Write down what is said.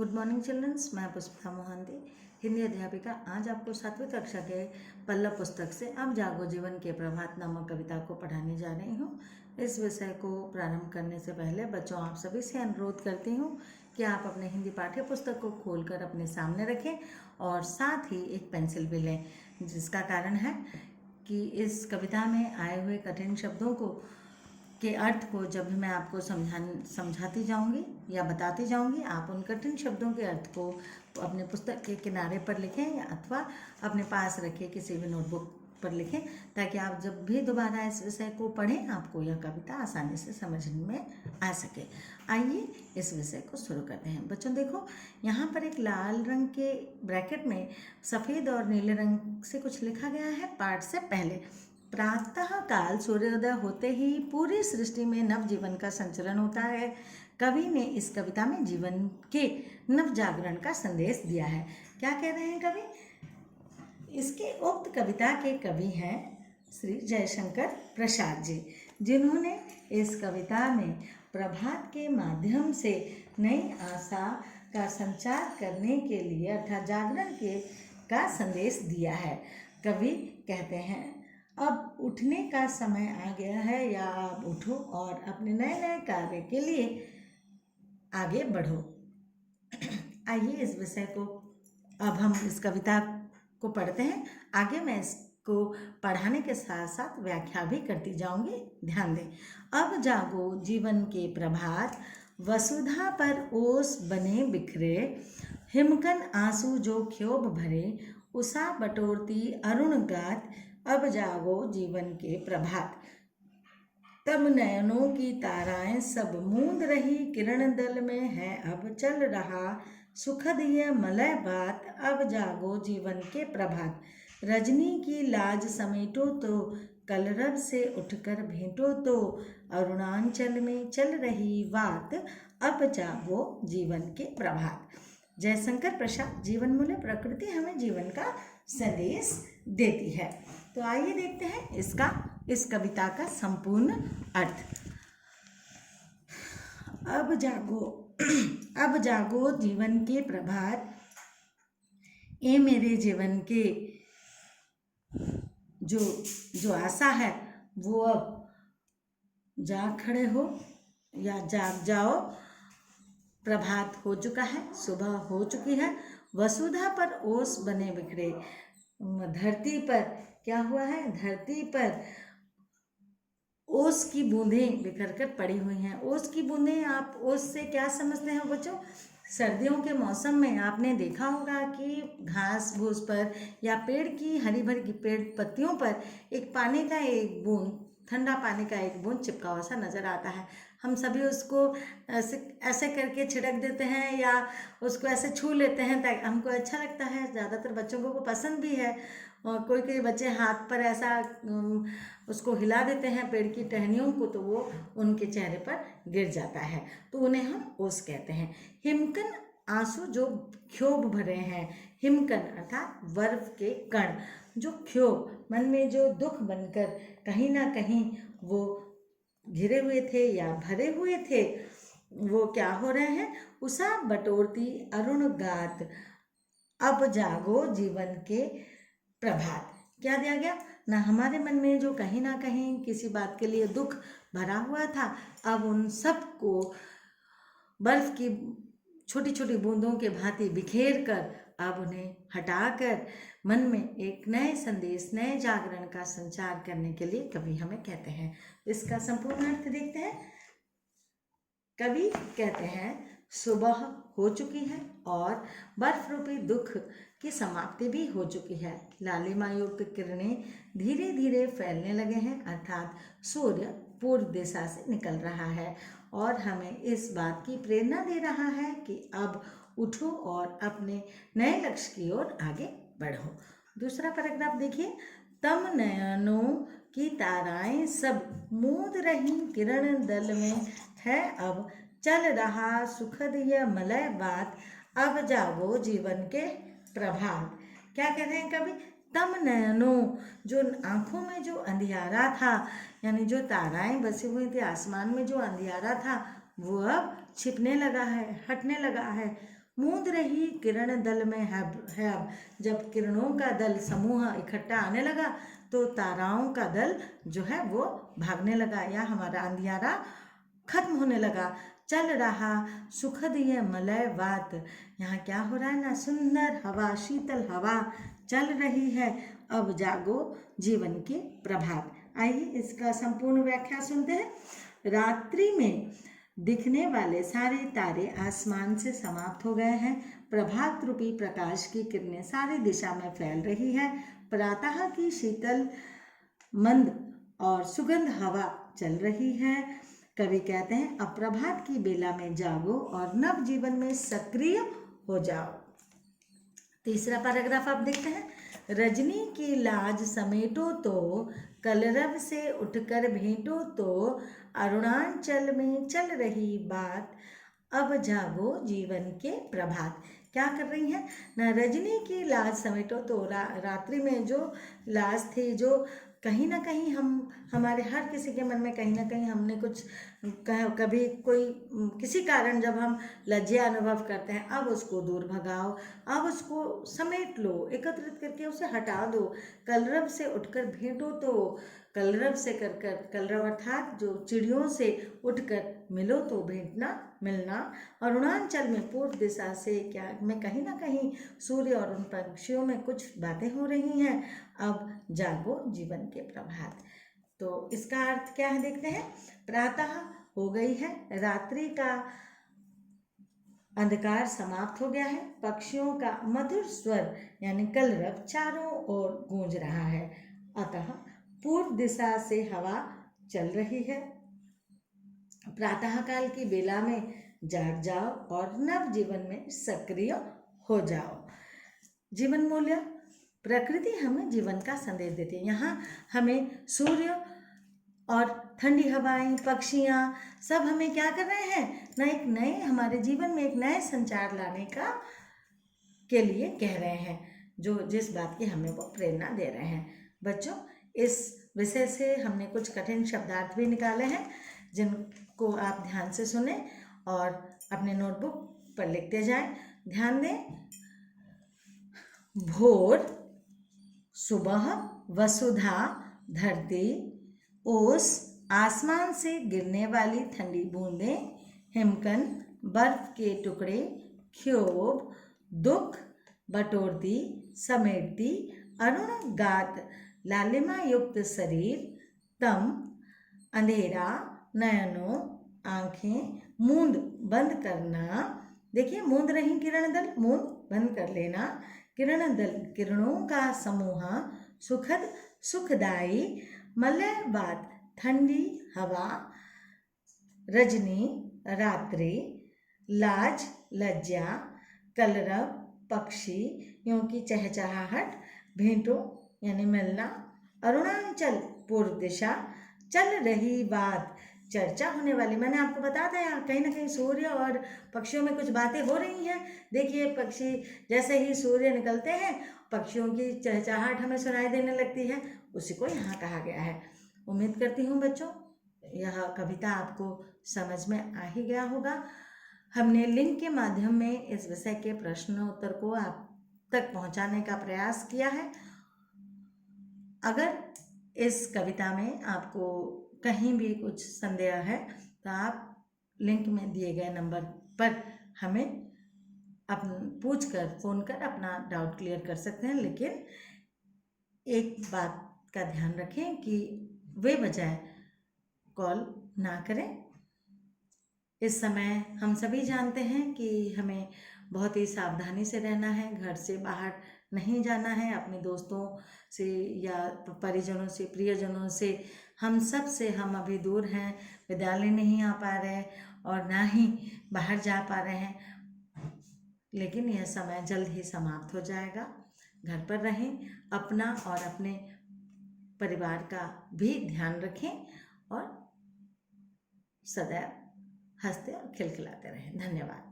Good morning children's. मैं पुष्पा मोहंती, हिंदी अध्यापिका। आज आपको 7वीं कक्षा के पल्लव पुस्तक से अब जागो जीवन के प्रभात नामक कविता को पढ़ाने जा रही हूँ। इस विषय को प्रारंभ करने से पहले बच्चों, आप सभी से अनुरोध करती हूँ कि आप अपने हिंदी पाठ्य पुस्तक को खोलकर अपने सामने रखें और साथ ही एक पेंसिल भी लें, जिसका कारण है कि इस कविता में आए हुए कठिन शब्दों के अर्थ को जब भी मैं आपको समझाती जाऊंगी या बताती जाऊंगी, आप उन कठिन शब्दों के अर्थ को अपने पुस्तक के किनारे पर लिखें या अथवा अपने पास रखे किसी भी नोटबुक पर लिखें, ताकि आप जब भी दोबारा इस विषय को पढ़ें आपको यह कविता आसानी से समझने में आ सके। आइए इस विषय को शुरू करते हैं। बच्चों देखो, यहाँ पर एक लाल रंग के ब्रैकेट में सफ़ेद और नीले रंग से कुछ लिखा गया है। पाठ से पहले, प्रातः काल सूर्योदय होते ही पूरी सृष्टि में नव जीवन का संचरण होता है। कवि ने इस कविता में जीवन के नव जागरण का संदेश दिया है। क्या कह रहे हैं कवि? इसके उक्त कविता के कवि हैं श्री जयशंकर प्रसाद जी, जिन्होंने इस कविता में प्रभात के माध्यम से नई आशा का संचार करने के लिए अर्थात जागरण का संदेश दिया है। कवि कहते हैं, अब उठने का समय आ गया है, या आप उठो और अपने नए नए कार्य के लिए आगे बढ़ो। आइए इस विषय को, अब हम इस कविता को पढ़ते हैं। आगे मैं इसको पढ़ाने के साथ साथ व्याख्या भी करती जाऊंगी, ध्यान दें। अब जागो जीवन के प्रभात, वसुधा पर ओस बने बिखरे, हिमकन आंसू जो क्षोभ भरे, उषा बटोरती अरुण गात, अब जागो जीवन के प्रभात। तब नयनों की ताराएं सब मूंद रही, किरण दल में है अब चल रहा सुखद यह मलय बात, अब जागो जीवन के प्रभात। रजनी की लाज समेटो तो कलरव से उठकर भेंटो तो, अरुणांचल में चल रही बात, अब जागो जीवन के प्रभात। जयशंकर प्रसाद, जीवन मूल्य प्रकृति हमें जीवन का संदेश देती है। तो आइए देखते हैं इस कविता का संपूर्ण अर्थ। अब जागो जीवन के प्रभात, ये मेरे जीवन के जो आशा है वो अब जाग खड़े हो या जाग जाओ। प्रभात हो चुका है, सुबह हो चुकी है। वसुधा पर ओस बने बिखरे, धरती पर क्या हुआ है? धरती पर ओस की बूंदें बिखर कर पड़ी हुई हैं। ओस की बूंदें, आप ओस से क्या समझते हैं बच्चों? सर्दियों के मौसम में आपने देखा होगा कि घास फूस पर या पेड़ की हरी भरी पेड़ पत्तियों पर एक पानी का एक बूंद, ठंडा पानी का एक बूंद चिपका हुआ सा नज़र आता है। हम सभी उसको ऐसे करके छिड़क देते हैं या उसको ऐसे छू लेते हैं, ताकि हमको अच्छा लगता है। ज़्यादातर बच्चों को वो पसंद भी है, और कोई बच्चे हाथ पर ऐसा उसको हिला देते हैं पेड़ की टहनियों को, तो वो उनके चेहरे पर गिर जाता है, तो उन्हें हम ओस कहते हैं। हिमकन आंसू जो क्षोभ भरे हैं, हिमकन अर्थात बर्फ के कण, जो क्षोभ मन में जो दुख बनकर कहीं ना कहीं वो घिरे हुए थे या भरे हुए थे, वो क्या हो रहे हैं? उषा बटोरती अरुण गात, अब जागो जीवन के प्रभात। क्या दिया गया ना? हमारे मन में जो कहीं ना कहीं किसी बात के लिए दुख भरा हुआ था, अब उन सब को बर्फ की छोटी छोटी बूंदों के भांति बिखेर कर, अब उन्हें हटाकर मन में एक नए संदेश, नए जागरण का संचार करने के लिए कवि हमें कहते हैं। इसका संपूर्ण अर्थ देखते हैं। कवि कहते हैं, सुबह हो चुकी है और बर्फ रूपी दुख की समाप्ति भी हो चुकी है। लालिमा युक्त किरणें धीरे धीरे फैलने लगे हैं, अर्थात सूर्य पूर्व दिशा से निकल रहा है और हमें इस बात की प्रेरणा दे रहा है कि अब उठो और अपने नए लक्ष्य की ओर आगे बढ़ो। दूसरा पैराग्राफ देखिए। तम नयनों की ताराएं सब मूंद रही, किरण दल में है अब चल रहा सुखद यह मलय बात, अब जागो जीवन के प्रभात। क्या कह रहे हैं कवि? तम नयनों, जो आँखों में जो अंधियारा था, यानी जो ताराएं बसी हुई थी आसमान में, जो अंधियारा था वो अब छिपने लगा है, हटने लगा है। मूंद रही किरण दल में है अब। जब किरणों का दल समूह इकट्ठा आने लगा तो ताराओं का दल जो है वो भागने लगा, या हमारा अंधियारा खत्म होने लगा। चल रहा सुखद ये मलय वात, यहाँ क्या हो रहा है ना, सुंदर हवा, शीतल हवा चल रही है। अब जागो जीवन के प्रभात। आइए इसका संपूर्ण व्याख्या सुनते हैं। रात्रि में दिखने वाले सारे तारे आसमान से समाप्त हो गए हैं। प्रभात रूपी प्रकाश की किरणें सारी दिशा में फैल रही है। प्रातः की शीतल मंद और सुगंध हवा चल रही है। कवि कहते हैं, अब प्रभात की बेला में जागो और नव जीवन में सक्रिय हो जाओ। तीसरा पैराग्राफ आप देखते हैं। रजनी की लाज समेटो तो, कलरव से उठकर भेंटो तो, अरुणाचल में चल रही बात, अब जागो जीवन के प्रभात। क्या कर रही हैं ना, रजनी की लाज समेटो तो, रात्रि में जो लाज थी, जो कहीं ना कहीं हमारे हर किसी के मन में कहीं ना कहीं हमने कुछ कभी कोई किसी कारण जब हम लज्जा अनुभव करते हैं, अब उसको दूर भगाओ, अब उसको समेट लो, एकत्रित करके उसे हटा दो। कलरव से उठकर भेंटो तो, कलरव से कर कलरव अर्थात जो चिड़ियों से उठकर मिलो तो भेंटना, मिलना। अरुणाचल में पूर्व दिशा से क्या में कहीं ना कहीं सूर्य और उन पक्षियों में कुछ बातें हो रही हैं। अब जागो जीवन के प्रभात। तो इसका अर्थ क्या है देखते हैं। प्रातः हो गई है, रात्रि का अंधकार समाप्त हो गया है, पक्षियों का मधुर स्वर यानी कलरव चारों ओर गूंज रहा है। अतः पूर्व दिशा से हवा चल रही है। प्रातः काल की बेला में जाग जाओ और नव जीवन में सक्रिय हो जाओ। जीवन मूल्य। प्रकृति हमें जीवन का संदेश देती है। यहाँ हमें सूर्य और ठंडी हवाएं, पक्षियाँ सब हमें क्या कर रहे हैं ना, एक नए हमारे जीवन में एक नए संचार लाने के लिए कह रहे हैं, जो जिस बात की हमें वो प्रेरणा दे रहे हैं। बच्चों, इस विषय से हमने कुछ कठिन शब्दार्थ भी निकाले हैं, जिनको आप ध्यान से सुने और अपने नोटबुक पर लिखते जाएं। ध्यान दें। भोर, सुबह, वसुधा, धरती, ओस, आसमान से गिरने वाली ठंडी बूंदें, हिमकंद, बर्फ के टुकड़े, क्षोभ, दुख, बटोरती, समेटती, अरुण गात, लालिमा युक्त शरीर, तम, अंधेरा, नयनों, आंखें, मूंद बंद करना। देखिए, मूंद रही किरण दल, मूंद बंद कर लेना। किरण दल, किरणों का समूह, सुखद, सुखदाई, मलयवात, ठंडी हवा, रजनी, रात्रि, लाज, लज्जा, कलरव, पक्षी, यों की चहचहाहट, भेंटो यानी मिलना, अरुणाचल, पूर्व दिशा, चल रही बात, चर्चा होने वाली। मैंने आपको बताया था यहाँ कहीं ना कहीं सूर्य और पक्षियों में कुछ बातें हो रही हैं। देखिए, पक्षी जैसे ही सूर्य निकलते हैं, पक्षियों की चहचहाहट हमें सुनाई देने लगती है, उसी को यहाँ कहा गया है। उम्मीद करती हूँ बच्चों यह कविता आपको समझ में आ ही गया होगा। हमने लिंक के माध्यम में इस विषय के प्रश्नोत्तर को आप तक पहुँचाने का प्रयास किया है। अगर इस कविता में आपको कहीं भी कुछ संदेह है तो आप लिंक में दिए गए नंबर पर हमें पूछकर, फ़ोन कर अपना डाउट क्लियर कर सकते हैं। लेकिन एक बात का ध्यान रखें कि वे बजाय कॉल ना करें। इस समय हम सभी जानते हैं कि हमें बहुत ही सावधानी से रहना है, घर से बाहर नहीं जाना है, अपने दोस्तों से या परिजनों से, प्रियजनों से, हम सब से हम अभी दूर हैं, विद्यालय नहीं आ पा रहे और ना ही बाहर जा पा रहे हैं। लेकिन यह समय जल्द ही समाप्त हो जाएगा। घर पर रहें, अपना और अपने परिवार का भी ध्यान रखें और सदैव हंसते और खिलखिलाते रहें। धन्यवाद।